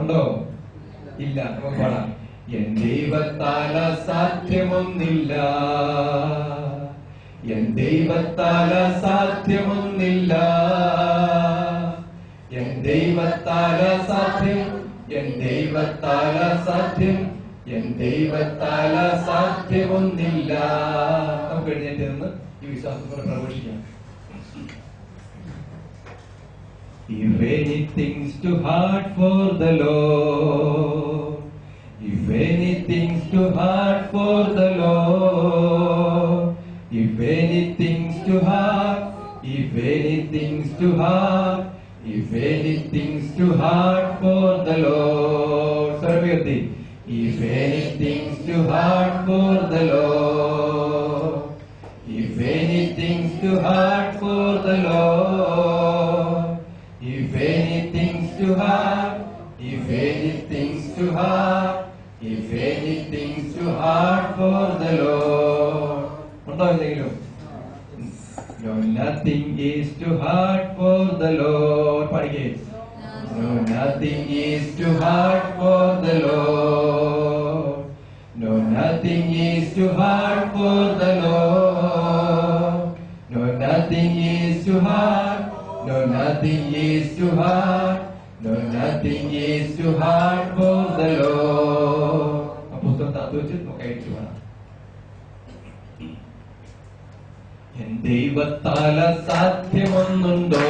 ഉണ്ടോ? ഇല്ല. നമുക്ക് പാടാം. എൻ ദൈവത്താൽ അസാധ്യമൊന്നില്ല, എൻ ദൈവത്താൽ അസാധ്യമൊന്നില്ല, എൻ ദൈവത്താൽ അസാധ്യം, എൻ ദൈവത്താൽ അസാധ്യം, എൻ ദൈവത്താൽ അസാധ്യമൊന്നില്ല. നമുക്ക് എഴുന്നേറ്റ് നിന്ന് ഈ വിശ്വാസത്തോടെ പ്രഘോഷിക്കാം. If anything's too hard for the Lord, if anything's too hard for the Lord, if anything's too hard, if anything's too hard, if anything's too hard for the Lord, Sarvayati, if anything's too hard for the Lord, if anything's too hard for the Lord, if anything's too hard, if anything's too hard, if anything's too hard for the Lord. ഉണ്ടോ എന്തെങ്കിലും? No, nothing is too hard for the Lord. പഠിക്കേ. No, nothing is too hard for the Lord. No, nothing is too hard for the Lord. No, nothing is too hard. No, nothing is too hard. No, nothing is too hard for the Lord. ആ പുസ്തകം താത്തു വെച്ച് നമുക്ക് അയച്ചു വേണം. N ദൈവത്താൽ അസാധ്യമൊന്നുണ്ടോ?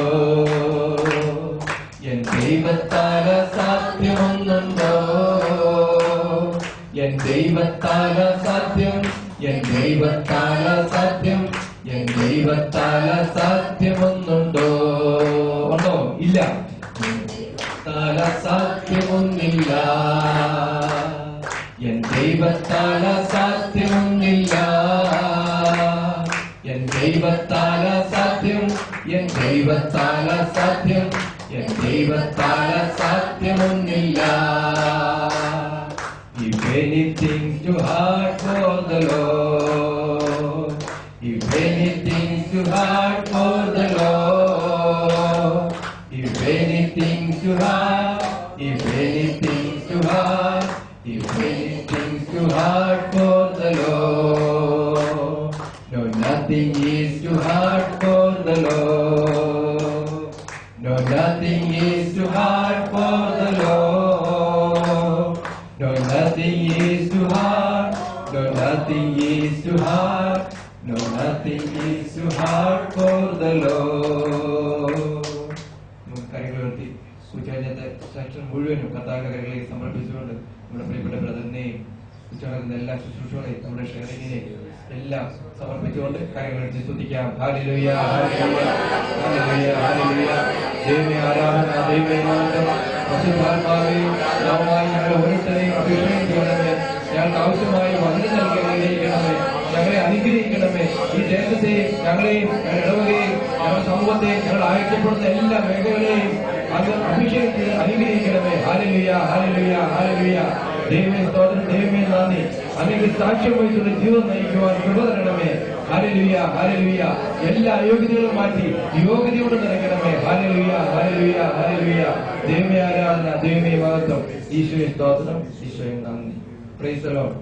N ദൈവത്താൽ അസാധ്യമൊന്നുണ്ടോ? N ദൈവത്താൽ അസാധ്യം, എൻ ദൈവത്താൽ അസാധ്യം, എൻ ദൈവത്താൽ അസാധ്യമൊന്നുണ്ടോ? ഉണ്ടോ? ഇല്ല. ദൈവത്താൽ അസാധ്യമൊന്നില്ല, എൻ ദൈവത്താൽ അസാധ്യമൊന്നില്ല, എൻ ദൈവത്താൽ അസാധ്യം, എൻ ദൈവത്താൽ അസാധ്യം, എൻ ദൈവത്താൽ അസാധ്യമൊന്നില്ല. If anything's too hard for the Lord, if anything's too hard for the Lord, if anything's too hard, if anything's too hard, if anything's too hard for the Lord, no, nothing is too hard for the Lord. No, nothing is too hard for the Lord. No, nothing is too hard. No, nothing is too hard. No, nothing is too hard for the Lord. കാര്യങ്ങളുയർത്തി ഉച്ചകഴിഞ്ഞത്തെ section മുഴുവനും കർത്താവിന്റെ കരങ്ങളിലേക്ക് സമർപ്പിച്ചുകൊണ്ട് നമ്മുടെ പ്രിയപ്പെട്ട ബ്രദറിനെയും ഉച്ചകഴിഞ്ഞ എല്ലാ ശുശ്രൂഷകളെയും നമ്മുടെ ഷെയറിങ്ങിനെയും എല്ലാം സമർപ്പിച്ചുകൊണ്ട് കാര്യങ്ങളെടുത്ത് സ്തുതിക്കാം. Hallelujah, hallelujah, hallelujah, hallelujah. ദൈവമേ ആരാധന, ദൈവമേ മഹത്വം. പരിശുദ്ധാത്മാവേ, നാമമായി ഞങ്ങളെ ഓരോരുത്തരെയും അഭിഷേകിക്കണമേ. ഞങ്ങൾക്ക് ആവശ്യമായി വചനം നൽകണമേ. ഞങ്ങളെ അനുഗ്രഹിക്കണമേ. ഈ ദേശത്തെയും ഞങ്ങളെയും ഞങ്ങളുടെ ഇടവകയെയും ഞങ്ങളുടെ സമൂഹത്തെയും ഞങ്ങൾ അയക്കപ്പെടുന്ന എല്ലാ മേഖലകളെയും അത് അഭിഷേകിച്ച് അനുഗ്രഹിക്കണമേ. Hallelujah, hallelujah, hallelujah. ദൈവമേ സ്തോത്രം, ദൈവമേ നന്ദി. അങ്ങേക്ക് സാക്ഷ്യം വഹിച്ചുള്ള ജീവിതം നയിക്കുവാൻ കൃപ തരണമേ. Hallelujah, hallelujah. എല്ലാ അയോഗ്യതകളും മാറ്റി യോഗ്യതയോട് നിറയ്ക്കണമേ. Hallelujah, hallelujah, hallelujah. ദൈവമേ ആരാധന, ദൈവമേ മഹത്വം. ഈശോയെ സ്തോത്രം, ഈശോയെ നന്ദി. Praise the Lord.